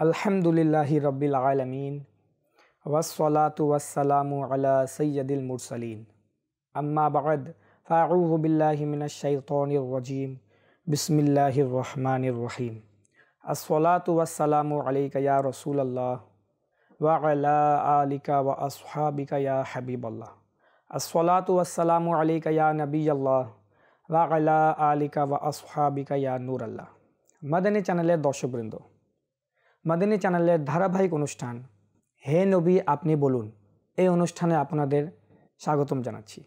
আলহামদুলিল্লাহি রব্বিল আলামিন ওয়াসসালাতু ওয়াসসালামু আলা সাইয়্যিদিল মুরসালিন আম্মা বা'দ ফাআউযু বিল্লাহি মিনাশ শাইতানির রাজীম বিসমিল্লাহির রহমানির রহিম আসসালাতু ওয়াসসালামু আলাইকা ইয়া রাসূলাল্লাহ ওয়া আলা আলিকা ওয়া আসহাবিকা ইয়া হাবিবাল্লাহ আসসালাতু ওয়াসসালামু আলাইকা ইয়া নবিয়াল্লাহ ওয়া আলা আলিকা ওয়া আসহাবিকা ইয়া নূরাল্লাহ। মাদানী চ্যানেলের দর্শকবৃন্দ, মাদানী চ্যানেলের ধারাবাহিক অনুষ্ঠান হে নবী আপনি বলুন, এই অনুষ্ঠানে আপনাদের স্বাগতম জানাচ্ছি।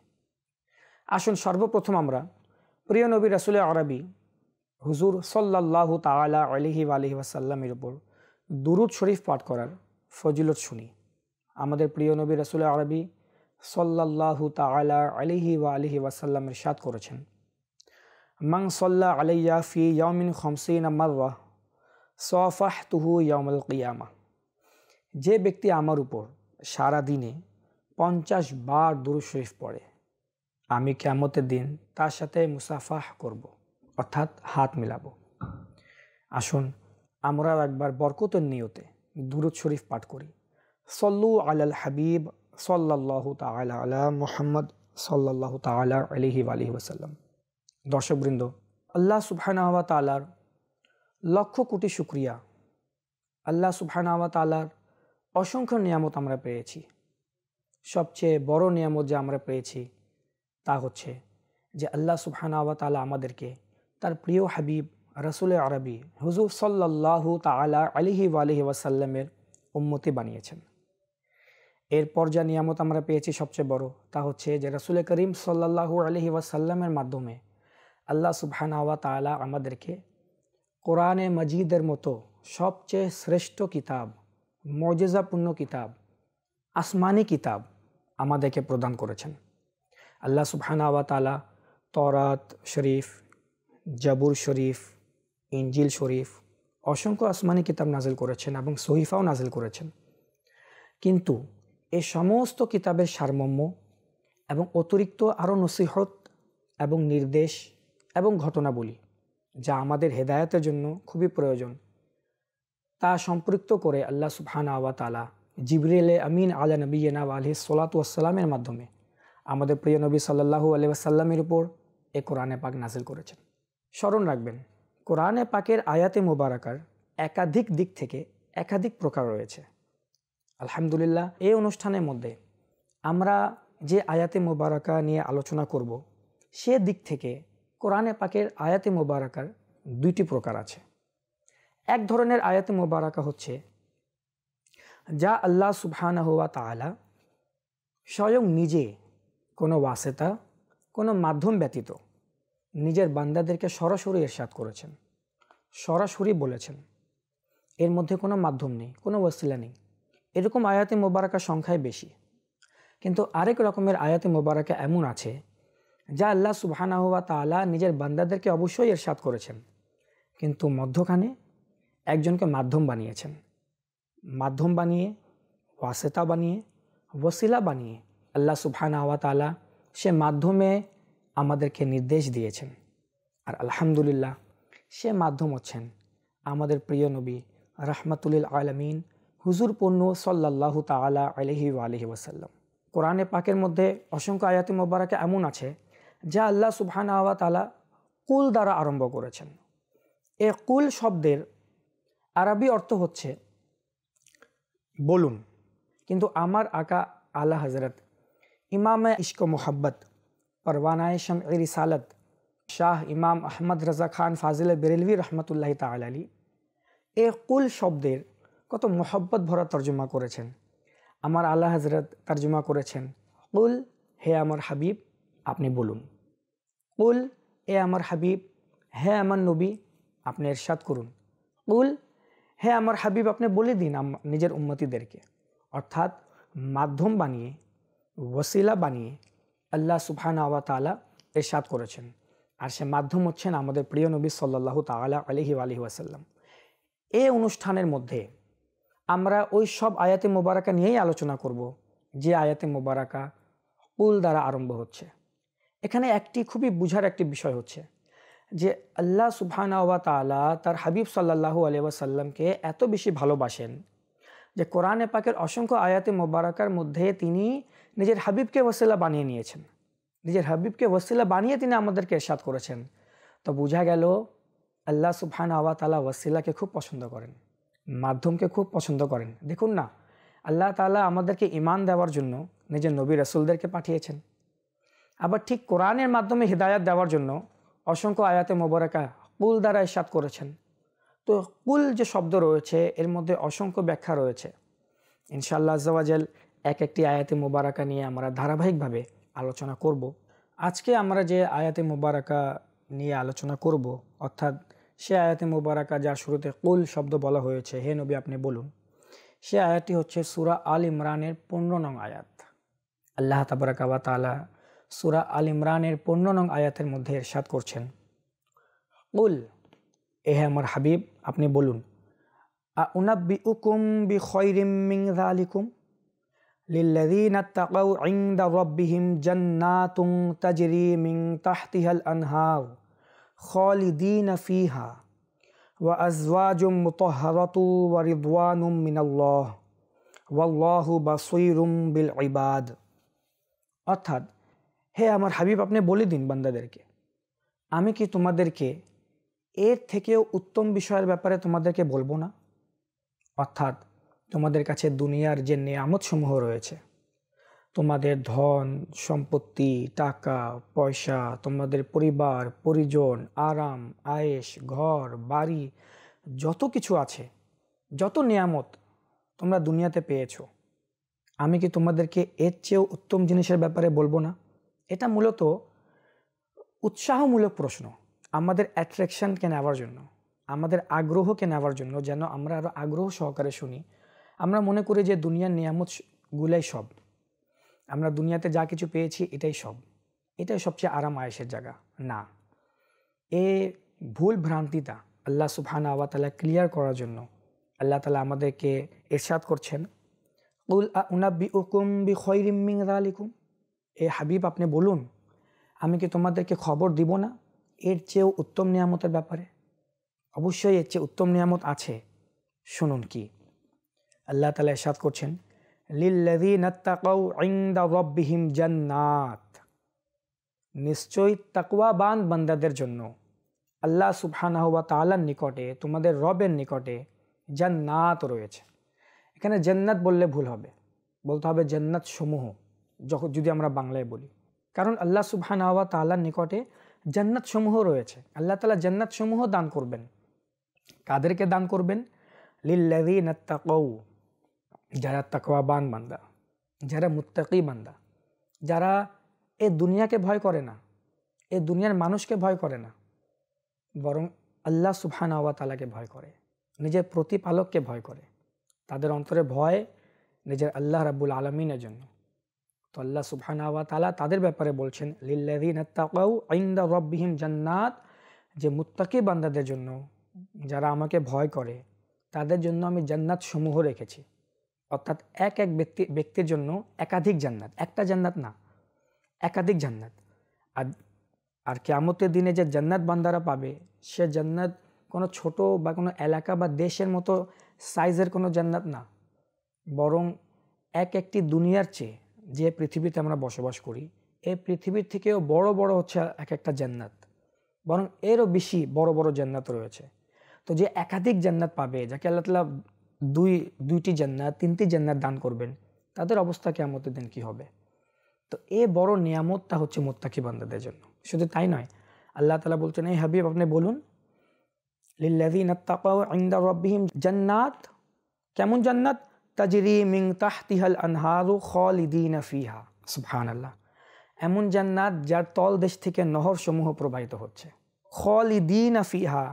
আসুন সর্বপ্রথম আমরা প্রিয় নবী রাসূলে আরবি হুজুর সাল্লাল্লাহু তাআলা আলাইহি ওয়াসাল্লামের উপর দুরূদ শরীফ পাঠ করার ফজিলত শুনি। আমাদের প্রিয় নবী রাসূলে আরবি সাল্লাল্লাহু তাআলা আলাইহি ওয়াসাল্লাম ইরশাদ করেছেন, মান সাল্লা আলাইয়া ফি ইয়াউমিন 50 মাররা সাফাহতুহু ইয়াউমাল কিয়ামা। যে ব্যক্তি আমার উপর সারা দিনে 50 বার দুরূদ শরীফ পড়ে, আমি কিয়ামতের দিন তার সাথে মুসাফাহ করব, অর্থাৎ হাত মিলাবো। আসুন আমরাও একবার বরকতের নিয়তে দুরূদ শরীফ পাঠ করি। সল্লু আলাল হাবিব সাল্লাল্লাহু তাআলা আলা মুহাম্মদ সাল্লাল্লাহু তাআলা আলাইহি ওয়াসাল্লাম। দর্শকবৃন্দ, আল্লাহ সুবহানাহু ওয়া তাআলার লক্ষ কোটি শুকরিয়া। আল্লাহ সুবহানাহু ওয়া তাআলার অসংখ্য নিয়ামত আমরা পেয়েছি। সবচেয়ে বড় নিয়ামত যে আমরা পেয়েছি তা হচ্ছে যে আল্লাহ সুবহানাহু ওয়া তাআলা আমাদেরকে তার প্রিয় হাবিব রাসূলে আরবি হুজুর সাল্লাল্লাহু তাআলা আলাইহি ওয়াসাল্লামের উম্মতি বানিয়েছেন। এরপর যা নিয়ামত আমরা পেয়েছি সবচেয়ে বড় তা হচ্ছে যে রাসূলে করিম সাল্লাল্লাহু আলাইহি ওয়াসাল্লামের মাধ্যমে আল্লাহ সুবহানাহু ওয়া তাআলা আমাদেরকে কোরআনে মজিদের মতো সবচেয়ে শ্রেষ্ঠ কিতাব, মুজিজাপূর্ণ কিতাব, আসমানি কিতাব আমাদেরকে প্রদান করেছেন। আল্লাহ সুবহানাহু ওয়া তাআলা তওরাত শরীফ, জাবুর শরীফ, ইনজিল শরীফ অসংখ্য আসমানি কিতাব নাজিল করেছেন এবং সহিফাও নাজিল করেছেন। কিন্তু এই সমস্ত কিতাবের সারমর্ম এবং অতিরিক্ত আরও নসিহত এবং নির্দেশ এবং ঘটনাবলী যা আমাদের হেদায়েতের জন্য খুবই প্রয়োজন, তা সম্পৃক্ত করে আল্লাহ সুবহানাহু ওয়া তাআলা জিবরিল আমিন আলা নবিয়িনা ওয়া আলাইহিস সালাতু ওয়াসসালামের মাধ্যমে আমাদের প্রিয় নবী সাল্লাল্লাহু আলাইহি ওয়াসাল্লামের উপর এ কোরআনে পাক নাজিল করেছেন। স্মরণ রাখবেন, কোরআনে পাকের আয়াতে মুবারাকার একাধিক দিক থেকে একাধিক প্রকার রয়েছে। আলহামদুলিল্লাহ, এই অনুষ্ঠানের মধ্যে আমরা যে আয়াতে মুবারাকা নিয়ে আলোচনা করব, সে দিক থেকে কোরআনে পাকের আয়াতে মুবারাকার দুইটি প্রকার আছে। এক ধরনের আয়াতে মুবারাকা হচ্ছে যা আল্লাহ সুবহানাহু ওয়া তাআলা স্বয়ং নিজে কোনো ওয়াসিতা, কোনো মাধ্যম ব্যতীত নিজের বান্দাদেরকে সরাসরি ইরশাদ করেছেন, সরাসরি বলেছেন। এর মধ্যে কোনো মাধ্যম নেই, কোনো ওয়াসিলা নেই। এরকম আয়াতে মুবারাকার সংখ্যায় বেশি। কিন্তু আরেক রকমের আয়াতে মুবারাকা এমন আছে যা আল্লাহ সুবহানাহু ওয়া তাআলা নিজের বান্দাদেরকে অবশ্যই ইরশাদ করেছেন, কিন্তু মধ্যখানে একজনকে মাধ্যম বানিয়েছেন। মাধ্যম বানিয়ে, ওয়াসিতা বানিয়ে, ওয়াসিলা বানিয়ে আল্লাহ সুবহানাহু ওয়া তাআলা সে মাধ্যমে আমাদেরকে নির্দেশ দিয়েছেন। আর আলহামদুলিল্লাহ, সে মাধ্যম হচ্ছেন আমাদের প্রিয় নবী রাহমাতুল আলামিন হুজুর পূর্ণ সাল্লাল্লাহু তাআলা আলাইহি ওয়াসাল্লাম। কোরআনে পাকের মধ্যে অসংখ্য আয়াতে মুবারাকা এমন আছে যা আল্লাহ সুবহানাহু ওয়া তাআলা কুল দ্বারা আরম্ভ করেছেন। এ কুল শব্দের আরবি অর্থ হচ্ছে বলুন। কিন্তু আমার আকা আলা হযরত ইমামে ইশক মোহাব্বত পরওয়ানায়ে শামঈ রিসালত শাহ ইমাম আহমদ রাজা খান ফাজিল বেরেলভি রহমতুল্লাহি তাআলা আলাইহি এ কুল শব্দের কত মোহব্বত ভরা তর্জমা করেছেন। আমার আলা হযরত তর্জমা করেছেন, কুল হে আমার হাবিব আপনি বলুন। কুল এ আমার হাবিব, হে আমার নবী আপনি ইরশাদ করুন। কুল হে আমার হাবিব আপনি বলে দিন নিজের উম্মতিদেরকে। অর্থাৎ মাধ্যম বানিয়ে, ওয়াসিলা বানিয়ে আল্লাহ সুবহানাহু ওয়া তাআলা ইরশাদ করেছেন। আর সে মাধ্যম হচ্ছেন আমাদের প্রিয় নবী সাল্লাল্লাহু তাআলা আলাইহি ওয়াসাল্লাম। এই অনুষ্ঠানের মধ্যে আমরা ওই সব আয়াতে মুবারাকা নিয়েই আলোচনা করব যে আয়াতে মুবারাকা কুল দ্বারা আরম্ভ হচ্ছে। এখানে একটি খুবই বুঝার একটি বিষয় হচ্ছে যে আল্লাহ সুবহানাহু ওয়া তাআলা তার হাবিব সাল্লাল্লাহু আলাইহি ওয়াসাল্লামকে এত বেশি ভালোবাসেন যে কোরআনে পাকের অসংখ্য আয়াতে মোবারকার মধ্যে তিনি নিজের হাবিবকে ওয়াসিলা বানিয়ে নিয়েছেন। নিজের হাবিবকে ওয়াসিলা বানিয়ে তিনি আমাদেরকে ইরশাদ করেছেন। তো বোঝা গেল আল্লাহ সুবহানাহু ওয়া তাআলা ওয়াসিলাকে খুব পছন্দ করেন, মাধ্যমকে খুব পছন্দ করেন। দেখুন না, আল্লাহ তাআলা আমাদেরকে ঈমান দেওয়ার জন্য নিজের নবী রাসূলদেরকে পাঠিয়েছেন। আবার ঠিক কোরআনের মাধ্যমে হিদায়াত দেওয়ার জন্য অসংখ্য আয়াতে মোবারকা কুল দ্বারা ইরশাদ করেছেন। তো কুল যে শব্দ রয়েছে এর মধ্যে অসংখ্য ব্যাখ্যা রয়েছে। ইনশাআল্লাহ আজ্জা ওয়া জাল এক একটি আয়াতে মোবারকা নিয়ে আমরা ধারাবাহিকভাবে আলোচনা করব। আজকে আমরা যে আয়াতে মোবারকা নিয়ে আলোচনা করব, অর্থাৎ সে আয়াতে মোবারকা যার শুরুতে কুল শব্দ বলা হয়েছে, হে নবী আপনি বলুন, সে আয়াতটি হচ্ছে সূরা আল ইমরানের 15 নং আয়াত। আল্লাহ তাবারাকা ওয়া তাআলা সূরা আল ইমরানের 15 নং আয়াতের মধ্যে ইরশাদ করছেন, কুল, এ আমার হাবিব আপনি বলুন, আউনাব্বিউকুম বিখায়রিম মিন যালিকুম লিল্লাযীনা তাকাউ ইনদা রাব্বিহিম জান্নাতুন তাজরি মিন তাহতিহাল আনহার খালিদিনা ফিহা ওয়া আজওয়াজুম মুতাহহারাতু ওয়া রিদওয়ানুম মিনাল্লাহ ওয়াল্লাহু বাসীরুম বিল ইবাদ। অর্থাৎ, হে আমার হাবিব আপনি বলে দিন বান্দাদেরকে, আমি কি তোমাদেরকে এর থেকেও উত্তম বিষয়ের ব্যাপারে তোমাদেরকে বলবো না? অর্থাৎ তোমাদের কাছে দুনিয়ার যে নেয়ামতসমূহ রয়েছে, তোমাদের ধন সম্পত্তি, টাকা পয়সা, তোমাদের পরিবার পরিজন, আরাম আয়েশ, ঘর বাড়ি, যত কিছু আছে, যত নেয়ামত তোমরা দুনিয়াতে পেয়েছো, আমি কি তোমাদেরকে এর চেয়েও উত্তম জিনিসের ব্যাপারে বলবো না? এটা মূলত উৎসাহমূলক প্রশ্ন, আমাদের অ্যাট্রাকশনকে নেওয়ার জন্য, আমাদের আগ্রহকে নেওয়ার জন্য, যেন আমরা আরও আগ্রহ সহকারে শুনি। আমরা মনে করি যে দুনিয়ার নিয়ামতগুলাই সব, আমরা দুনিয়াতে যা কিছু পেয়েছি এটাই সব, এটাই সবচেয়ে আরাম আয়েশের জায়গা। না, এ ভুল ভ্রান্তিটা আল্লাহ সুবহানাহু ওয়া তাআলা ক্লিয়ার করার জন্য আল্লাহ তাআলা আমাদেরকে ইরশাদ করছেন, কুল আউনাব্বিউকুম বিখায়রিম মিন যালিকুম, এ হাবিব আপনি বলুন, আমি কি তোমাদেরকে খবর দিব না এর চেয়েও উত্তম নিয়ামতের ব্যাপারে? অবশ্যই এর চেয়ে উত্তম নিয়ামত আছে, শুনুন কি। আল্লাহ তাআলা ইরশাদ করছেন, লিল্লাযীনা তাকাউ ইনদা রাব্বিহিম জান্নাত, নিশ্চয়ই তাকওয়াবান বান্দাদের জন্য আল্লাহ সুবহানাহু ওয়া তাআলার নিকটে, তোমাদের রবের নিকটে জান্নাত রয়েছে। এখানে জান্নাত বললে ভুল হবে, বলতে হবে জান্নাত সমূহ, যদি আমরা বাংলায় বলি। কারণ আল্লাহ সুবহানাহু ওয়া তাআলার নিকটে জান্নাত সমূহ রয়েছে। আল্লাহ তাআলা জান্নাত সমূহ দান করবেন। কাদেরকে দান করবেন? লিল্লাযীনা তাকাউ, যারা তাকওয়াবান বান্দা, যারা মুত্তাকি বান্দা, যারা এ দুনিয়াকে ভয় করে না, এ দুনিয়ার মানুষকে ভয় করে না, বরং আল্লাহ সুবহানাহু ওয়া তাআলাকে ভয় করে, নিজের প্রতিপালককে ভয় করে। তাদের অন্তরে ভয় নিজের আল্লাহ রাব্বুল আলামিনের জন্য। তো আল্লাহ সুবহানাহু ওয়া তাআলা তাদের ব্যাপারে বলছেন, লিল্লাযীনা তাকাউ ইনদা রাব্বিহিম জান্নাত, যে মুত্তাকি বান্দাদের জন্য, যারা আমাকে ভয় করে, তাদের জন্য আমি জান্নাত সমূহ রেখেছি। অর্থাৎ এক এক ব্যক্তির জন্য একাধিক জান্নাত, একটা জান্নাত না, একাধিক জান্নাত। আর কিয়ামতের দিনে যে জান্নাত বান্দারা পাবে, সে জান্নাত কোনো ছোট বা কোনো এলাকা বা দেশের মতো সাইজের কোনো জান্নাত না, বরং এক একটি দুনিয়ার চেয়ে, যে পৃথিবীতে আমরা বসবাস করি, এই পৃথিবীর থেকেও বড় বড় হচ্ছে এক একটা জান্নাত, বরং এরও বেশি বড় বড় জান্নাত রয়েছে। তো যে একাধিক জান্নাত পাবে, যাকে আল্লাহ তাআলা দুইটি জান্নাত, তিনটি জান্নাত দান করবেন, তাদের অবস্থা কিয়ামতের দিন কি হবে? তো এ বড় নিয়ামতটা হচ্ছে মুত্তাকি বান্দাদের জন্য। শুধু তাই নয়, আল্লাহ তাআলা বলছেন, এই হাবিব আপনি বলুন, লিল্লাযীনা তাকাউ ইনদা রাব্বিহিম জান্নাত, কেমন জান্নাত? তাজরি মিন তাহতিহাল আনহারু খালিদিনা ফিহা। সুবহানাল্লাহ, এমন জান্নাত যার তলদেশ থেকে নহর সমূহ প্রবাহিত হচ্ছে। খালিদিনা ফিহা,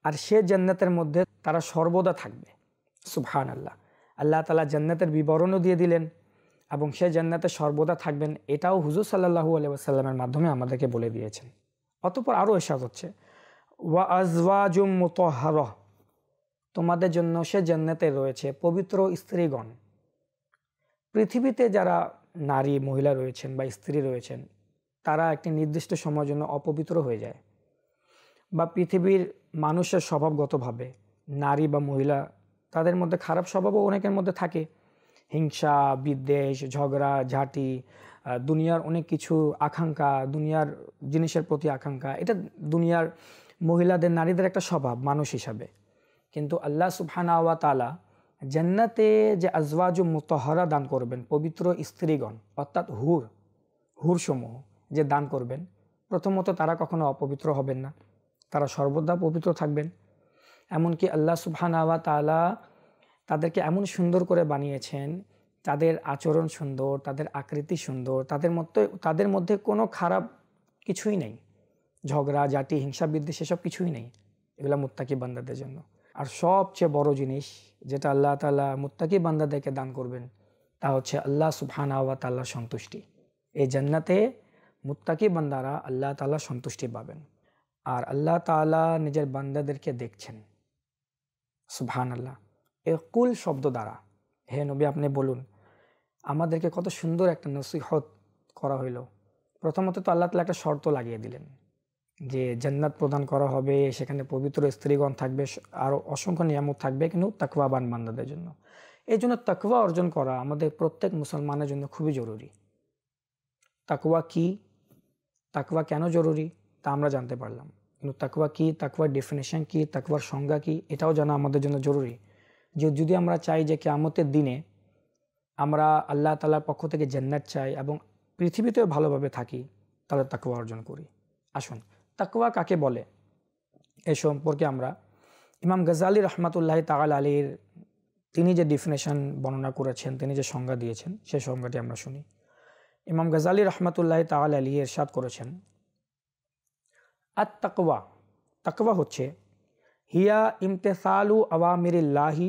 আর সে জান্নাতের মধ্যে তারা সর্বদা থাকবে। সুবহানাল্লাহ, আল্লাহ তাআলা জান্নাতের বিবরণও দিয়ে দিলেন এবং সে জান্নাতে সর্বদা থাকবেন, এটাও হুজুর সাল্লাল্লাহু আলাইহি ওয়াসাল্লামের মাধ্যমে আমাদেরকে বলে দিয়েছেন। অতঃপর আরও ইরশাদ হচ্ছে, ওয়া আজওয়াজুম মুতাহহারা, তোমাদের জন্য সে জান্নাতে রয়েছে পবিত্র স্ত্রীগণ। পৃথিবীতে যারা নারী মহিলা রয়েছেন বা স্ত্রী রয়েছেন, তারা একটি নির্দিষ্ট সময়ের জন্য অপবিত্র হয়ে যায়। বা পৃথিবীর মানুষের স্বভাবগতভাবে নারী বা মহিলা তাদের মধ্যে খারাপ স্বভাবও অনেকের মধ্যে থাকে। হিংসা, বিদ্বেষ, ঝগড়া ঝাঁটি, দুনিয়ার অনেক কিছু আকাঙ্ক্ষা, দুনিয়ার জিনিসের প্রতি আকাঙ্ক্ষা, এটা দুনিয়ার মহিলাদের নারীদের একটা স্বভাব মানুষ হিসাবে। কিন্তু আল্লাহ সুবহানাহু ওয়া তাআলা জান্নাতে যে আজওয়াজু মুতাহহারা দান করবেন, পবিত্র স্ত্রীগণ অর্থাৎ হুরসমূহ যে দান করবেন, প্রথমত তারা কখনো অপবিত্র হবেন না, তারা সর্বদা পবিত্র থাকবেন। এমনকি আল্লাহ সুবহানাহু ওয়া তাআলা তাদেরকে এমন সুন্দর করে বানিয়েছেন, তাদের আচরণ সুন্দর, তাদের আকৃতি সুন্দর, তাদের মধ্যে কোনো খারাপ কিছুই নেই, ঝগড়া ঝাঁটি হিংসা বিদ্বেষ এসব কিছুই নেই। এগুলো মুত্তাকি বান্দাদের জন্য। আর সবচেয়ে বড় জিনিস যেটা আল্লাহ তাআলা মুত্তাকি বান্দাদেরকে দান করবেন তা হচ্ছে আল্লাহ সুবহানাহু ওয়া তাআলার সন্তুষ্টি। এই জান্নাতে মুত্তাকি বান্দারা আল্লাহ তাআলার সন্তুষ্টি পাবেন। আর আল্লাহ তাআলা নিজের বান্দাদেরকে দেখছেন। সুবহানাল্লাহ। এই কুল শব্দ দ্বারা, হে নবী আপনি বলুন, আমাদেরকে কত সুন্দর একটা নসিহত করা হইল। প্রথমত তো আল্লাহ তাআলা একটা শর্ত লাগিয়ে দিলেন যে জান্নাত প্রদান করা হবে, সেখানে পবিত্র স্ত্রীগণ থাকবে, আরও অসংখ্য নিয়ামত থাকবে, কিন্তু তাকওয়াবান বান্দাদের জন্য। এই জন্য তাকওয়া অর্জন করা আমাদের প্রত্যেক মুসলমানের জন্য খুবই জরুরি। তাকওয়া কি, তাকওয়া কেন জরুরি তা আমরা জানতে পারলাম, কিন্তু তাকওয়া কি, তাকওয়ার ডেফিনেশন কি, তাকওয়ার সংজ্ঞা কি, এটাও জানা আমাদের জন্য জরুরি। যে যদি আমরা চাই যে কিয়ামতের দিনে আমরা আল্লাহ তাআলার পক্ষ থেকে জান্নাত চাই এবং পৃথিবীতেও ভালোভাবে থাকি, তাহলে তাকওয়া অর্জন করি। আসুন, তাকওয়া কাকে বলে এ সম্পর্কে আমরা ইমাম গাজ্জালী রাহমাতুল্লাহি তাআলা আলাইহির তিনি যে ডেফিনেশন বর্ণনা করেছেন, তিনি যে সংজ্ঞা দিয়েছেন, সেই সংজ্ঞাটি আমরা শুনি। ইমাম গাজ্জালী রাহমাতুল্লাহি তাআলা আলাইহি ইরশাদ করেছেন, তাকওয়া, তাকওয়া হচ্ছে হিয়া ইমতিসালু আওয়ামিরিল্লাহি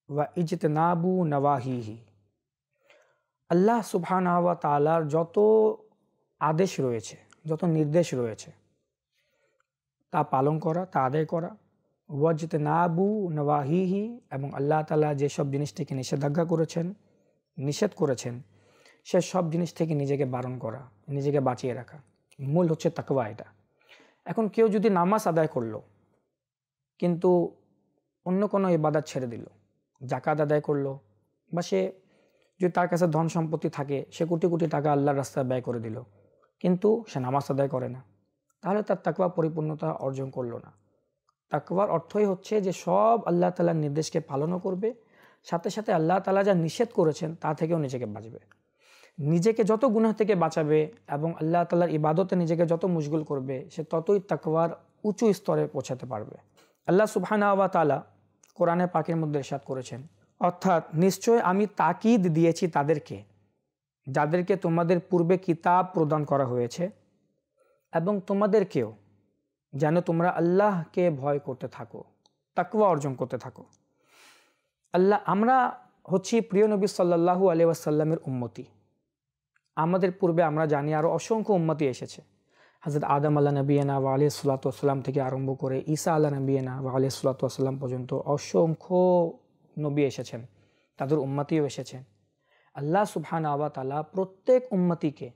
ওয়া ইজতিনাবু নওয়াহিহি। আল্লাহ সুবহানাহু ওয়া তাআলার যত আদেশ রয়েছে, যত নির্দেশ রয়েছে তা পালন করা, তা আদায় করা। ওয়াজতিনাবু নওয়াহিহি, এবং আল্লাহ তাআলা যেসব জিনিস থেকে নিষেধ করেছেন সে সব জিনিস থেকে নিজেকে বারণ করা, নিজেকে বাঁচিয়ে রাখা। মূল হচ্ছে তাকওয়া এটা। এখন কেউ যদি নামাজ আদায় করলো কিন্তু অন্য কোনো ইবাদত ছেড়ে দিল, যাকাত আদায় করলো, বা সে যদি তার কাছে ধন সম্পত্তি থাকে, সে কোটি কোটি টাকা আল্লাহর রাস্তায় ব্যয় করে দিল, কিন্তু সে নামাজ আদায় করে না, তাহলে তার তাকওয়া পরিপূর্ণতা অর্জন করলো না। তাকওয়ার অর্থই হচ্ছে যে সব আল্লাহ তাআলার নির্দেশকে পালনও করবে, সাথে সাথে আল্লাহ তাআলা যা নিষেধ করেছেন তা থেকেও নিজেকে বাঁচবে। নিজেকে যত গুনাহ থেকে বাঁচাবে এবং আল্লাহ তাআলার ইবাদতে নিজেকে যত মশগুল করবে, সে ততই তাকওয়ার উঁচু স্তরে পৌঁছাতে পারবে। আল্লাহ সুবহানাহু ওয়া তাআলা কোরআনে পাকের মধ্যে ইরশাদ করেছেন, অর্থাৎ নিশ্চয় আমি তাকিদ দিয়েছি তাদেরকে যাদেরকে তোমাদের পূর্বে কিতাব প্রদান করা হয়েছে, এবং তোমাদেরকেও, যেন তোমরা আল্লাহকে ভয় করতে থাকো, তাকওয়া অর্জন করতে থাকো। আমরা হচ্ছি প্রিয় নবী সাল্লাল্লাহু আলাইহি ওয়াসাল্লামের উম্মতি। আমাদের পূর্বে আমরা জানি আরও অসংখ্য উম্মতি এসেছে। হযরত আদম আলাইহিস নবিয়িনা ওয়া আলাইহিস সালাতু ওয়াসসালাম থেকে আরম্ভ করে ঈসা আলাইহিস নবিয়িনা ওয়া আলাইহিস সালাতু ওয়াসসালাম পর্যন্ত অসংখ্য নবী এসেছেন, তাদের উম্মতিও এসেছেন। আল্লাহ সুবহানাহু ওয়া তাআলা প্রত্যেক উম্মতিকে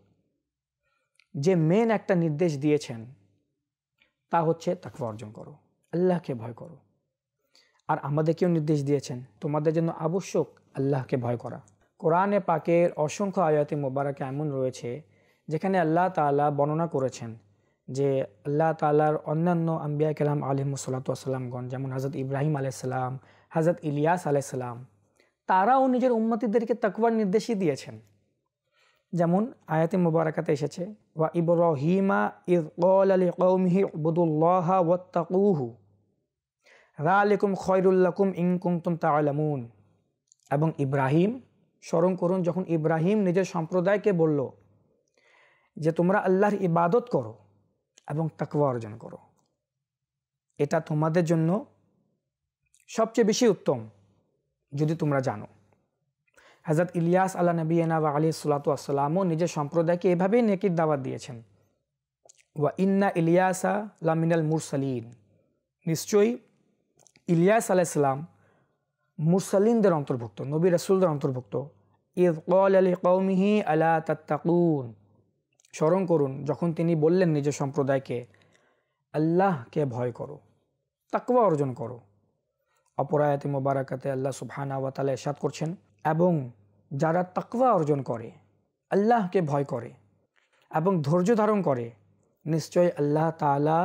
যে মেন একটা নির্দেশ দিয়েছেন তা হচ্ছে তাকওয়া অর্জন করো, আল্লাহকে ভয় করো। আর আমাদেরকেও নির্দেশ দিয়েছেন তোমাদের জন্য আবশ্যক আল্লাহকে ভয় করা। কোরআনে পাকের অসংখ্য আয়াতে মোবারকে এমন রয়েছে যেখানে আল্লাহ তাআলা বর্ণনা করেছেন যে আল্লাহ তাআলার অন্যান্য আম্বিয়া কেরাম আলাইহিমুস সালাতু ওয়াসসালামগণ, যেমন হযরত ইব্রাহিম আলাইহিস সালাম, হযরত ইলিয়াস আলাইহিস সালাম, তারাও নিজের উম্মতিদেরকে তাকওয়ার নির্দেশই দিয়েছেন। যেমন আয়াতে মুবারাকাতে এসেছে, ওয়া ইব্রাহিমা ইয ক্বালা লিকওমিহি উবুদুল্লাহা ওয়াত্তাকুহু যালিকুম খায়রুল লাকুম ইন কুনতুম তা'লামুন। এবং ইব্রাহিম, স্মরণ করুন যখন ইব্রাহিম নিজের সম্প্রদায়কে বলল যে তোমরা আল্লাহর ইবাদত করো এবং তাকওয়া অর্জন করো, এটা তোমাদের জন্য সবচেয়ে বেশি উত্তম যদি তোমরা জানো। হযরত ইলিয়াস আলা নবিয়িনা ওয়া আলাইহিস সালাতু ওয়াসসালামও নিজের সম্প্রদায়কে এভাবেই নেকির দাওয়াত দিয়েছেন, ওয়া ইন্না ইলিয়াসা লামিনাল মুরসালিন, নিশ্চয়ই ইলিয়াস আলাইহিস সালাম মুরসালিনদের অন্তর্ভুক্ত, নবী রাসূলদের অন্তর্ভুক্ত। ইয ক্বালা লিকওমিহি আলা তাত্তাকুন, স্মরণ করুন যখন তিনি বললেন নিজের সম্প্রদায়কে আল্লাহকে ভয় করো, তাকওয়া অর্জন করো। অপর আয়াতে মোবারকাতে আল্লাহ সুবহানাহু ওয়া তাআলা ইরশাদ করছেন, এবং যারা তাকওয়া অর্জন করে, আল্লাহকে ভয় করে এবং ধৈর্য ধারণ করে, নিশ্চয় আল্লাহ তাআলা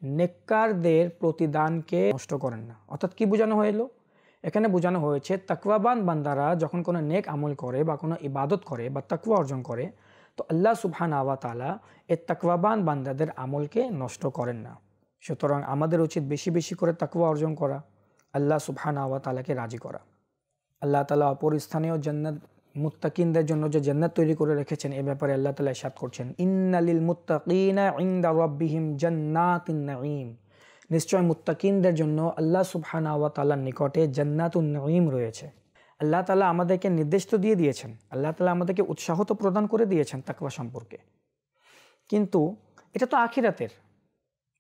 নেককারদের প্রতিদানকে নষ্ট করেন না। অর্থাৎ কি বোঝানো হলো? এখানে বোঝানো হয়েছে তাকওয়াবান বান্দারা যখন কোনো নেক আমল করে বা কোনো ইবাদত করে বা তাকওয়া অর্জন করে, তো আল্লাহ সুবহানাহু ওয়া তাআলা এই তাকওয়াবান বান্দাদের আমলকে নষ্ট করেন না। সুতরাং আমাদের উচিত বেশি বেশি করে তাকওয়া অর্জন করা, আল্লাহ সুবহানাহু ওয়া তাআলাকে রাজি করা। আল্লাহ তাআলা অপর স্থানীয় জান্নাত মুত্তাকিনদের জন্য যে জান্নাত তৈরি করে রেখেছেন, এ ব্যাপারে আল্লাহ তাআলা ইরশাদ করছেন, ইন্নালিল মুত্তাকিনা ইনদা রাব্বিহিম জান্নাতুন নাঈম। নিশ্চয় মুত্তাকিনদের জন্য আল্লাহ সুবহানাহু ওয়া তাআলার নিকটে জান্নাতুন নাঈম রয়েছে। আল্লাহ তাআলা আমাদেরকে নির্দেশ তো দিয়ে দিয়েছেন, আল্লাহ তাআলা আমাদেরকে উৎসাহ তো প্রদান করে দিয়েছেন তাকওয়া সম্পর্কে, কিন্তু এটা তো আখিরাতের।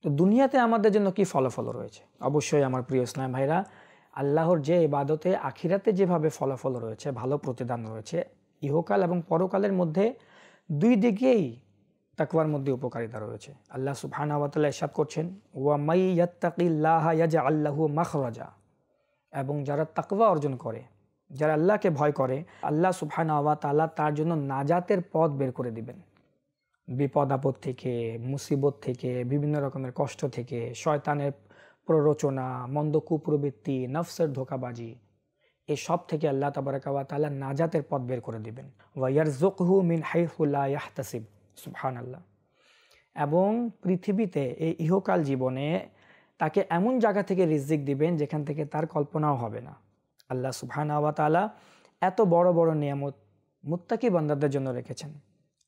তো দুনিয়াতে আমাদের জন্য কি ফলাফল রয়েছে? অবশ্যই আমার প্রিয় ইসলাম ভাইরা, আল্লাহর যে ইবাদতে আখিরাতে যেভাবে ফলাফল রয়েছে, ভালো প্রতিদান রয়েছে, ইহকাল এবং পরকালের মধ্যে দুই দিকেই তাকওয়ার মধ্যে উপকারিতা রয়েছে। আল্লাহ সুবহানাহু ওয়া তাআলা ইরশাদ করছেন, ওয়া মাই ইয়াত্তাকিল্লাহা ইয়াজআল লাহু মাখরাজা। এবং যারা তাকওয়া অর্জন করে, যারা আল্লাহকে ভয় করে, আল্লাহ সুবহানাহু ওয়া তাআলা তার জন্য নাজাতের পথ বের করে দিবেন। বিপদ আপদ থেকে, মুসিবত থেকে, বিভিন্ন রকমের কষ্ট থেকে, শয়তানের প্ররোচনা, মন্দ কুপ্রবৃত্তি, নফসের ধোঁকাবাজি, এসব থেকে আল্লাহ তাবারাকা ওয়া তাআলা নাজাতের পথ বের করে দিবেন। ওয়া ইয়ারযুকহু মিন হাইসু লা ইয়াহতাসিব। সুবহানাল্লাহ। এবং পৃথিবীতে এই ইহকাল জীবনে তাকে এমন জায়গা থেকে রিজিক দিবেন যেখান থেকে তার কল্পনাও হবে না। আল্লাহ সুবহানাহু ওয়া তাআলা এত বড় বড় নিয়ামত মুত্তাকি বান্দাদের জন্য রেখেছেন।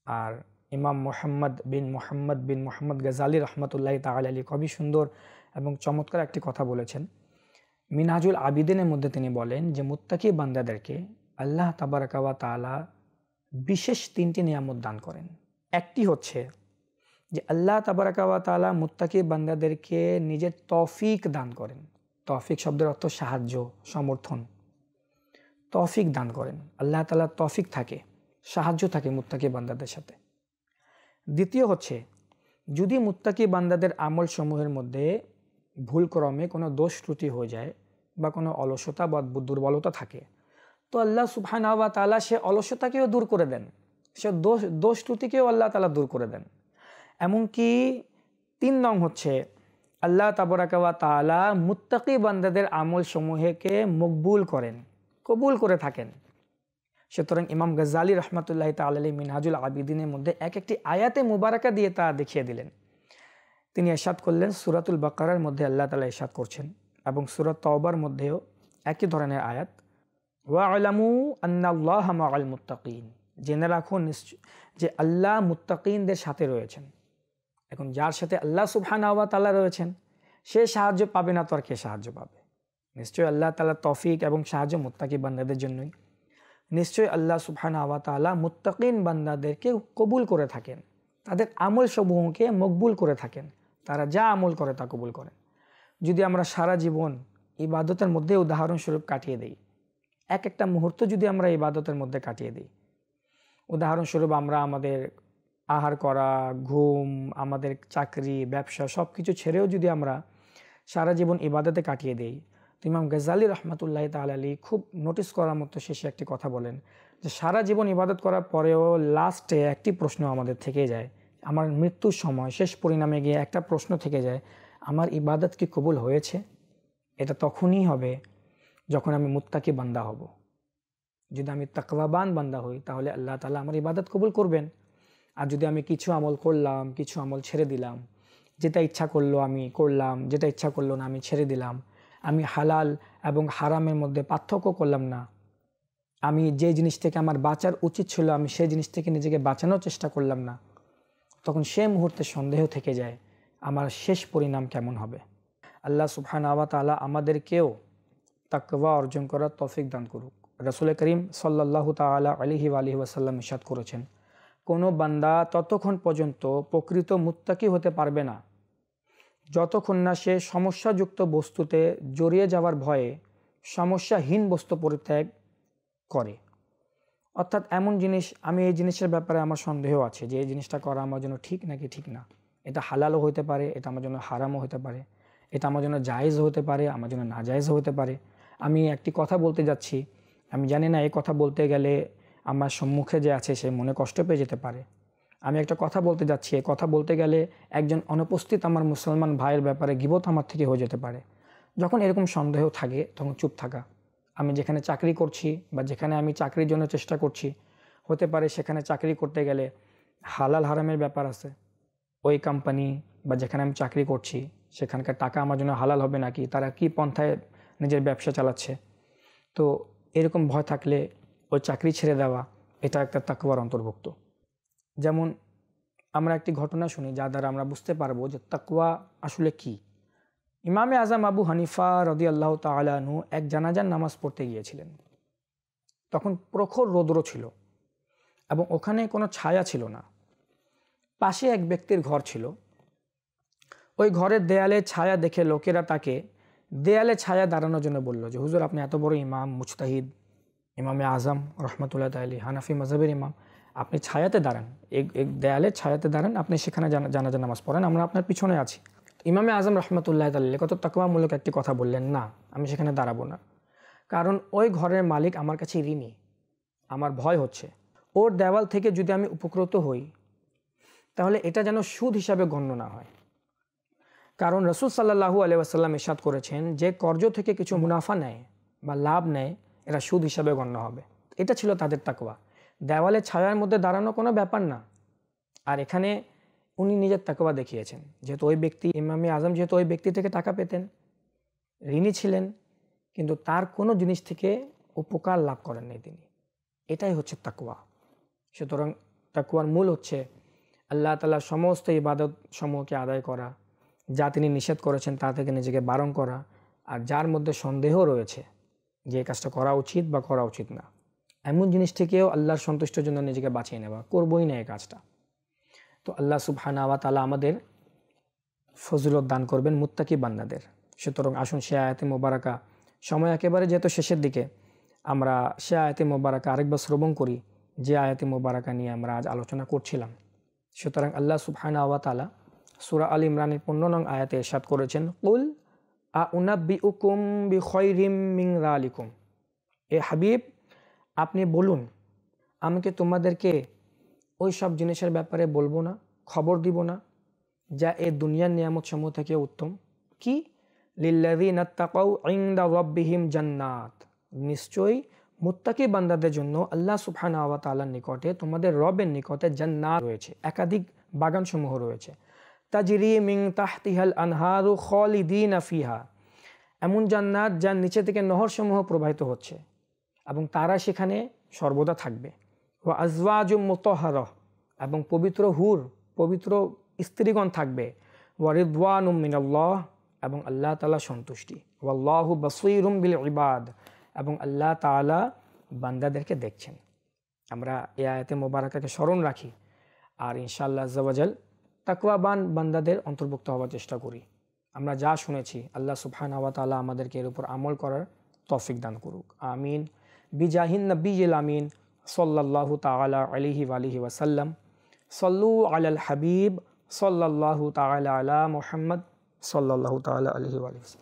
আর ইমাম মুহাম্মদ বিন মুহাম্মদ গাজালি রহমতুল্লাহি তাআলা আলাইহি খুবই সুন্দর এবং চমৎকার একটি কথা বলেছেন। মিনহাজুল আবিদিনের মধ্যে তিনি বলেন যে মুত্তাকি বান্দাদেরকে আল্লাহ তাবারাকা ওয়া তাআলা বিশেষ 3টি নিয়ামত দান করেন। একটি হচ্ছে যে আল্লাহ তাবারাকা ওয়া তাআলা মুত্তাকি বান্দাদেরকে নিজের তৌফিক দান করেন। তৌফিক শব্দের অর্থ সাহায্য, সমর্থন। তৌফিক দান করেন, আল্লাহ তাআলা তৌফিক থাকে, সাহায্য থাকে মুত্তাকি বান্দাদের সাথে। দ্বিতীয় হচ্ছে, যদি মুত্তাকি বান্দাদের আমল সমূহের মধ্যে ভুলক্রমে কোনো দোষ ত্রুটি হয়ে যায় বা কোনো অলসতা বা দুর্বলতা থাকে, তো আল্লাহ সুবহানাহু ওয়া তাআলা সে অলসতাকেও দূর করে দেন, সে দোষ ত্রুটিকেও আল্লাহ তাআলা দূর করে দেন। এমনকি 3 নং হচ্ছে, আল্লাহ তাবারাকা ওয়া তাআলা মুত্তাকি বান্দাদের আমল সমূহকে মকবুল করেন, কবুল করে থাকেন। সুতরাং ইমাম গাজ্জালি রহমতুল্লাহি তাআলা আলাইহি মিনহাজুল আবিদিনের মধ্যে একটি আয়াতে মুবারাকা দিয়ে তা দেখিয়ে দিলেন। তিনি ইরশাদ করলেন, সূরাতুল বাকারার মধ্যে আল্লাহ তাআলা ইরশাদ করছেন এবং সূরা তাওবার মধ্যেও একই ধরনের আয়াত, ওয়া আলামু আন্নাল্লাহা মাআল মুত্তাকিন। জেনে রাখুন যে আল্লাহ মুত্তাকিনদের সাথে রয়েছেন। এখন যার সাথে আল্লাহ সুবহানাহু ওয়া তাআলা রয়েছেন, সে সাহায্য পাবে না তো আর কে সাহায্য পাবে? নিশ্চয়ই আল্লাহ তাআলার তৌফিক এবং সাহায্য মুত্তাকি বান্দাদের জন্যই। নিশ্চয়ই আল্লাহ সুবহানাহু ওয়া তাআলা মুত্তাকিন বান্দাদেরকে কবুল করে থাকেন, তাদের আমল সমূহকে মকবুল করে থাকেন, তারা যা আমল করে তা কবুল করেন। যদি আমরা সারা জীবন ইবাদতের মধ্যে উদাহরণস্বরূপ কাটিয়ে দিই, একটা মুহূর্ত যদি আমরা ইবাদতের মধ্যে কাটিয়ে দিই, উদাহরণস্বরূপ আমরা আমাদের আহার করা, ঘুম, আমাদের চাকরি, ব্যবসা সব কিছু ছেড়েও যদি আমরা সারা জীবন ইবাদতে কাটিয়ে দিই, তো ইমাম গাজ্জালি রহমতুল্লাহি তাআলা আলাইহি খুব নোটিস করার মতো শেষে একটি কথা বলেন যে সারা জীবন ইবাদত করার পরেও লাস্টে একটি প্রশ্ন আমাদের থেকে যায়, আমার মৃত্যুর সময় শেষ পরিণামে গিয়ে একটা প্রশ্ন থেকে যায়, আমার ইবাদত কি কবুল হয়েছে? এটা তখনই হবে যখন আমি মুত্তাকি বান্দা হব। যদি আমি তাকওয়াবান বান্দা হই, তাহলে আল্লাহ তাআলা আমার ইবাদত কবুল করবেন। আর যদি আমি কিছু আমল করলাম, কিছু আমল ছেড়ে দিলাম, যেটা ইচ্ছা করলো আমি করলাম, যেটা ইচ্ছা করলো না আমি ছেড়ে দিলাম, আমি হালাল এবং হারামের মধ্যে পার্থক্য করলাম না, আমি যে জিনিস থেকে আমার বাঁচার উচিত ছিল আমি সেই জিনিস থেকে নিজেকে বাঁচানোর চেষ্টা করলাম না, তখন সে মুহূর্তে সন্দেহ থেকে যায় আমার শেষ পরিণাম কেমন হবে। আল্লাহ সুবহানাহু ওয়া তাআলা আমাদেরকেও তাকওয়া অর্জন করার তৌফিক দান করুক। রাসূল করিম সাল্লাল্লাহু তাআলা আলাইহি ওয়াসাল্লাম ইরশাদ করেছেন, কোনো বান্দা ততক্ষণ পর্যন্ত প্রকৃত মুত্তাকি হতে পারবে না যতক্ষণ না সে সমস্যাযুক্ত বস্তুতে জড়িয়ে যাওয়ার ভয়ে সমস্যাহীন বস্তু পরিত্যাগ করে। অর্থাৎ এমন জিনিস, আমি এই জিনিসের ব্যাপারে আমার সন্দেহ আছে যে এই জিনিসটা করা আমার জন্য ঠিক নাকি ঠিক না, এটা হালালও হতে পারে, এটা আমার জন্য হারামও হতে পারে, এটা আমার জন্য জায়েজও হতে পারে, আমার জন্য নাজায়েজও হতে পারে। আমি একটি কথা বলতে যাচ্ছি, আমি জানি না এই কথা বলতে গেলে আমার সম্মুখে যে আছে সে মনে কষ্ট পেয়ে যেতে পারে। আমি একটা কথা বলতে যাচ্ছি, এই কথা বলতে গেলে একজন অনুপস্থিত আমার মুসলমান ভাইয়ের ব্যাপারে গীবত আমার থেকে হয়ে যেতে পারে। যখন এরকম সন্দেহ থাকে তখন চুপ থাকা। আমি যেখানে চাকরি করছি বা যেখানে আমি চাকরির জন্য চেষ্টা করছি, হতে পারে সেখানে চাকরি করতে গেলে হালাল হারামের ব্যাপার আছে। ওই কোম্পানি বা যেখানে আমি চাকরি করছি সেখানকার টাকা আমার জন্য হালাল হবে নাকি, তারা কি পন্থায় নিজের ব্যবসা চালাচ্ছে। তো এরকম ভয় থাকলে ওই চাকরি ছেড়ে দেওয়া, এটা একটা তাকওয়ার অন্তর্ভুক্ত। যেমন আমরা একটি ঘটনা শুনি যা দ্বারা আমরা বুঝতে পারবো যে তাকওয়া আসলে কি। ইমামে আজম আবু হানিফা রাদিয়াল্লাহু তাআলা আনহু এক জানাজার নামাজ পড়তে গিয়েছিলেন। তখন প্রখর রৌদ্র ছিল এবং ওখানে কোনো ছায়া ছিল না। পাশে এক ব্যক্তির ঘর ছিল। ওই ঘরের দেয়ালে ছায়া দেখে লোকেরা তাকে দেয়ালে ছায়া দাঁড়ানোর জন্য বলল যে হুজুর, আপনি এত বড় ইমাম, মুজতাহিদ, ইমামে আজম রহমতুল্লাহ তাআলা হানাফি মাযহাবের ইমাম, আপনি ছায়াতে দাঁড়ান, এক দেয়ালে ছায়াতে দাঁড়ান, আপনি সেখানে জানাজা নামাজ পড়েন, আমরা আপনার পিছনে আছি। ইমামে আজম রহমতুল্লাহ তাআলা কত তাকওয়ামূলক একটি কথা বললেন, না আমি সেখানে দাঁড়াবো না, কারণ ওই ঘরের মালিক আমার কাছে ঋণী, আমার ভয় হচ্ছে ওর দেওয়াল থেকে যদি আমি উপকৃত হই তাহলে এটা যেন সুদ হিসাবে গণ্য না হয়। কারণ রাসূল সাল্লাল্লাহু আলাইহি ওয়াসাল্লাম ইরশাদ করেছেন যে কর্জ থেকে কিছু মুনাফা নেয় বা লাভ নেয় এটা সুদ হিসাবে গণ্য হবে। এটা ছিল তাদের তাকওয়া। দেওয়ালে ছায়ার মধ্যে দাঁড়ানো কোনো ব্যাপার না। আর এখানে উনি নিজের তাকওয়া দেখিয়েছেন, যেহেতু ওই ব্যক্তি ইমামে আজম যেহেতু ওই ব্যক্তি থেকে টাকা পেতেন, ঋণী ছিলেন, কিন্তু তার কোনো জিনিস থেকে উপকার লাভ করেননি তিনি। এটাই হচ্ছে তাকওয়া। সুতরাং তাকওয়ার মূল হচ্ছে আল্লাহ তাআলার সমস্ত ইবাদত সমূহকে আদায় করা, যা তিনি নিষেধ করেছেন তা থেকে নিজেকে বারণ করা, আর যার মধ্যে সন্দেহ রয়েছে যে এই কাজটা করা উচিত বা করা উচিত না, এমন জিনিস থেকেও আল্লাহর সন্তুষ্টির জন্য নিজেকে বাঁচিয়ে নেওয়া, করবই না এই কাজটা। তো আল্লাহ সুবহানাহু ওয়া তাআলা আমাদের ফজিলত দান করবেন মুত্তাকি বান্দাদের। সুতরাং আসুন সে আয়াতে মোবারকা, সময় একেবারে যেহেতু শেষের দিকে, আমরা সে আয়াতে মোবারকা আরেকবার শ্রবণ করি যে আয়াতে মোবারকা নিয়ে আমরা আজ আলোচনা করছিলাম। সুতরাং আল্লাহ সুবহানাহু ওয়া তাআলা সূরা আল ইমরানের 15 নং আয়াতে ইরশাদ করেছেন, কুল আউনাব্বিউকুম বিখায়রিম মিন যালিকুম, এ হাবিব আপনি বলুন, আমি কি তোমাদেরকে ওই সব জিনিসের ব্যাপারে বলবো না, খবর দিব না যা এই দুনিয়ার নিয়ামত সমূহ থেকে উত্তম? কি? লিল্লাযিনা তাকাউ ইনদা রাব্বিহিম জান্নাত, নিশ্চয়ই মুত্তাকি বান্দাদের জন্য আল্লাহ সুবহানাহু ওয়া তাআলার নিকটে, তোমাদের রবের নিকটে জান্নাত রয়েছে, একাধিক বাগানসমূহ রয়েছে। তাজরি মিন তাহতিহাল আনহারু খালিদিনা ফিহা, এমন জান্নাত যার নিচে থেকে নহরসমূহ প্রবাহিত হচ্ছে এবং তারা সেখানে সর্বদা থাকবে। ওয়া আজওয়াজুম মুতাহহারাহ, এবং পবিত্র হুর, পবিত্র স্ত্রীগণ থাকবে। ওয়া রিদওয়ানুম মিনাল্লাহ, এবং আল্লাহ তাআলা সন্তুষ্টি। ওয়াল্লাহু বাসীরুম বিল ইবাদ, এবং আল্লাহ তাআলা বান্দাদেরকে দেখছেন। আমরা এই আয়াতে মোবারকাকে স্মরণ রাখি আর ইনশাআল্লাহ আজ্জা ওয়া জাল তাকওয়াবান বান্দাদের অন্তর্ভুক্ত হওয়ার চেষ্টা করি। আমরা যা শুনেছি আল্লাহ সুবহানাহু ওয়া তাআলা আমাদেরকে এর উপর আমল করার তৌফিক দান করুক, আমিন। বিজাহিন নবিয়্যিল আমিন সাল্লাল্লাহু তাআলা আলাইহি ওয়া আলিহি ওয়া সাল্লাম। সাল্লু আলাল হাবিব সাল্লাল্লাহু তাআলা আলা মুহাম্মদ সাল্লাল্লাহু তাআলা আলাইহি ওয়া আলিহি।